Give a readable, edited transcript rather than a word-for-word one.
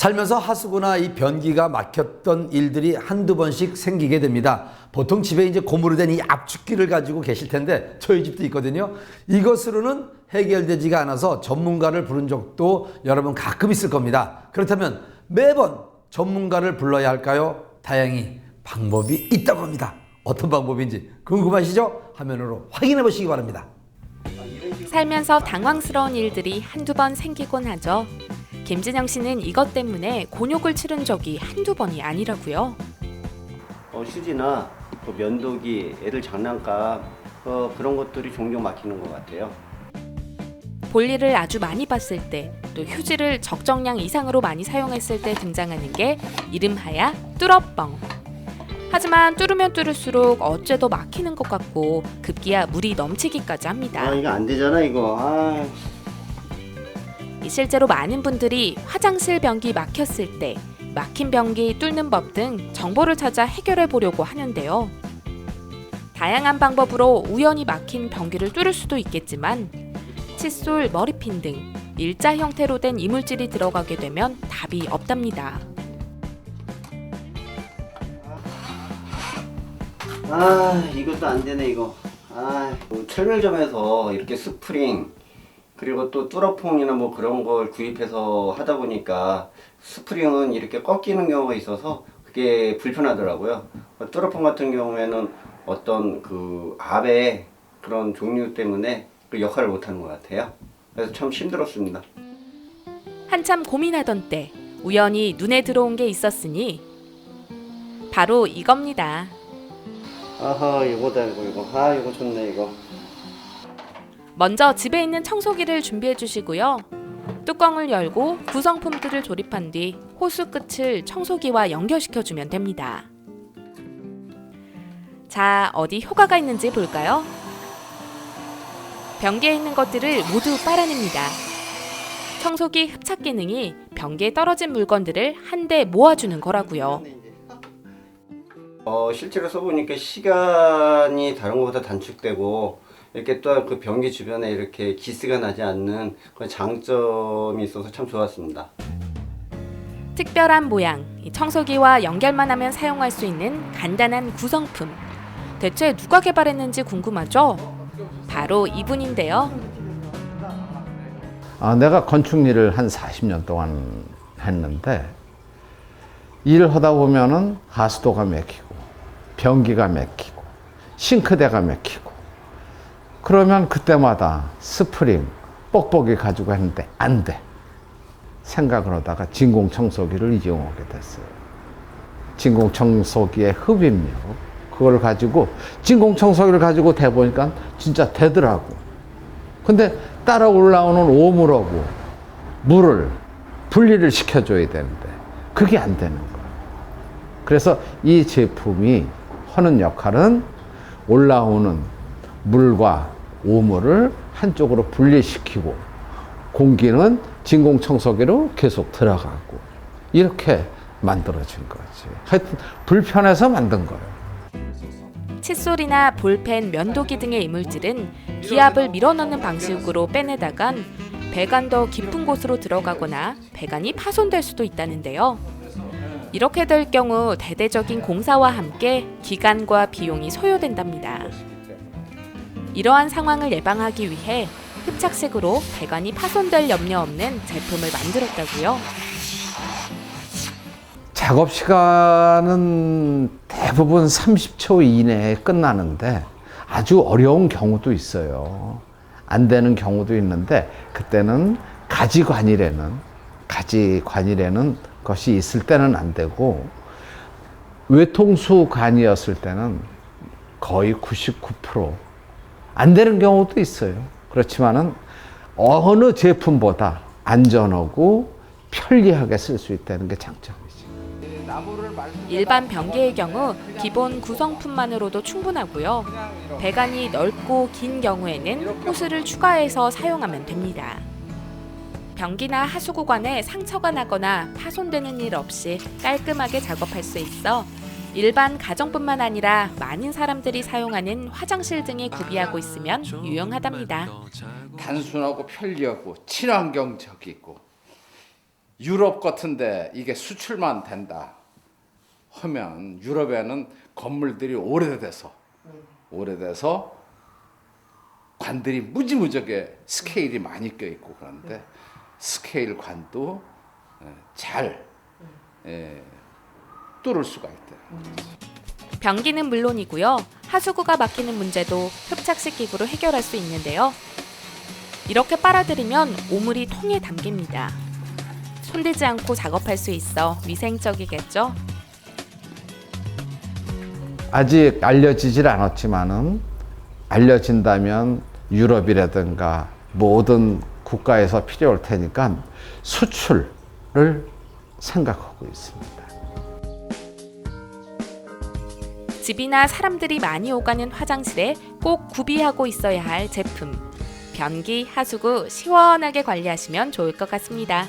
살면서 하수구나 이 변기가 막혔던 일들이 한두 번씩 생기게 됩니다. 보통 집에 이제 고무로 된 이 압축기를 가지고 계실 텐데 저희 집도 있거든요. 이것으로는 해결되지가 않아서 전문가를 부른 적도 여러분 가끔 있을 겁니다. 그렇다면 매번 전문가를 불러야 할까요? 다행히 방법이 있다고 합니다. 어떤 방법인지 궁금하시죠? 화면으로 확인해 보시기 바랍니다. 살면서 당황스러운 일들이 한두 번 생기곤 하죠. 김진영 씨는 이것 때문에 곤욕을 치른 적이 한두 번이 아니라고요. 휴지나 면도기, 애들 장난감 그런 것들이 종종 막히는 것 같아요. 볼일을 아주 많이 봤을 때, 또 휴지를 적정량 이상으로 많이 사용했을 때 등장하는 게 이름하야 뚫어뻥. 하지만 뚫으면 뚫을수록 어째도 막히는 것 같고 급기야 물이 넘치기까지 합니다. 이거 안 되잖아 이거. 실제로 많은 분들이 화장실 변기 막혔을 때 막힌 변기 뚫는 법 등 정보를 찾아 해결해 보려고 하는데요. 다양한 방법으로 우연히 막힌 변기를 뚫을 수도 있겠지만 칫솔, 머리핀 등 일자 형태로 된 이물질이 들어가게 되면 답이 없답니다. 이것도 안 되네 이거. 철물점에서 이렇게 스프링 그리고 또 뚫어퐁이나 뭐 그런 걸 구입해서 하다 보니까 스프링은 이렇게 꺾이는 경우가 있어서 그게 불편하더라고요. 뚫어퐁 같은 경우에는 어떤 그 압의 그런 종류 때문에 그 역할을 못하는 것 같아요. 그래서 참 힘들었습니다. 한참 고민하던 때 우연히 눈에 들어온 게 있었으니 바로 이겁니다. 이거다 이거. 이거 좋네 이거. 먼저 집에 있는 청소기를 준비해 주시고요. 뚜껑을 열고 구성품들을 조립한 뒤 호스 끝을 청소기와 연결시켜 주면 됩니다. 자, 어디 효과가 있는지 볼까요? 변기에 있는 것들을 모두 빨아냅니다. 청소기 흡착 기능이 변기에 떨어진 물건들을 한데 모아주는 거라고요. 실제로 써보니까 시간이 다른 것보다 단축되고 이렇게 또 그 변기 주변에 이렇게 기스가 나지 않는 그런 장점이 있어서 참 좋았습니다. 특별한 모양, 청소기와 연결만 하면 사용할 수 있는 간단한 구성품. 대체 누가 개발했는지 궁금하죠? 바로 이분인데요. 내가 건축 일을 한 40년 동안 했는데 일을 하다 보면은 하수도가 막히고 변기가 막히고 싱크대가 막히고 그러면 그때마다 스프링, 뽁뽁이 가지고 했는데 안 돼. 생각을 하다가 진공청소기를 이용하게 됐어요. 진공청소기의 흡입력, 그걸 가지고 진공청소기를 가지고 대보니까 진짜 되더라고. 근데 따라 올라오는 오물하고 물을 분리를 시켜줘야 되는데 그게 안 되는 거예요. 그래서 이 제품이 하는 역할은 올라오는 물과 오물을 한쪽으로 분리시키고 공기는 진공청소기로 계속 들어가고 이렇게 만들어진 거지. 하여튼 불편해서 만든 거예요. 칫솔이나 볼펜, 면도기 등의 이물질은 기압을 밀어넣는 방식으로 빼내다간 배관 더 깊은 곳으로 들어가거나 배관이 파손될 수도 있다는데요. 이렇게 될 경우 대대적인 공사와 함께 기간과 비용이 소요된답니다. 이러한 상황을 예방하기 위해 흡착식으로 배관이 파손될 염려 없는 제품을 만들었다고요. 작업 시간은 대부분 30초 이내에 끝나는데 아주 어려운 경우도 있어요. 안 되는 경우도 있는데 그때는 가지관이라는 것이 있을 때는 안 되고 외통수 관이었을 때는 거의 99% 안 되는 경우도 있어요. 그렇지만은 어느 제품보다 안전하고 편리하게 쓸 수 있다는 게 장점이지. 일반 변기의 경우 기본 구성품만으로도 충분하고요. 배관이 넓고 긴 경우에는 호스를 추가해서 사용하면 됩니다. 변기나 하수구관에 상처가 나거나 파손되는 일 없이 깔끔하게 작업할 수 있어 일반 가정뿐만 아니라 많은 사람들이 사용하는 화장실 등에 구비하고 있으면 유용하답니다. 단순하고 편리하고 친환경적이고 유럽 같은데 이게 수출만 된다 하면 유럽에는 건물들이 오래돼서 관들이 무지무지하게 스케일이 많이 껴있고 그런데 스케일 관도 잘 뚫을 수가 있대요. 변기는 물론이고요. 하수구가 막히는 문제도 흡착식 기구로 해결할 수 있는데요. 이렇게 빨아들이면 오물이 통에 담깁니다. 손대지 않고 작업할 수 있어 위생적이겠죠? 아직 알려지질 않았지만은 알려진다면 유럽이라든가 모든 국가에서 필요할 테니까 수출을 생각하고 있습니다. 집이나 사람들이 많이 오가는 화장실에 꼭 구비하고 있어야 할 제품. 변기, 하수구 시원하게 관리하시면 좋을 것 같습니다.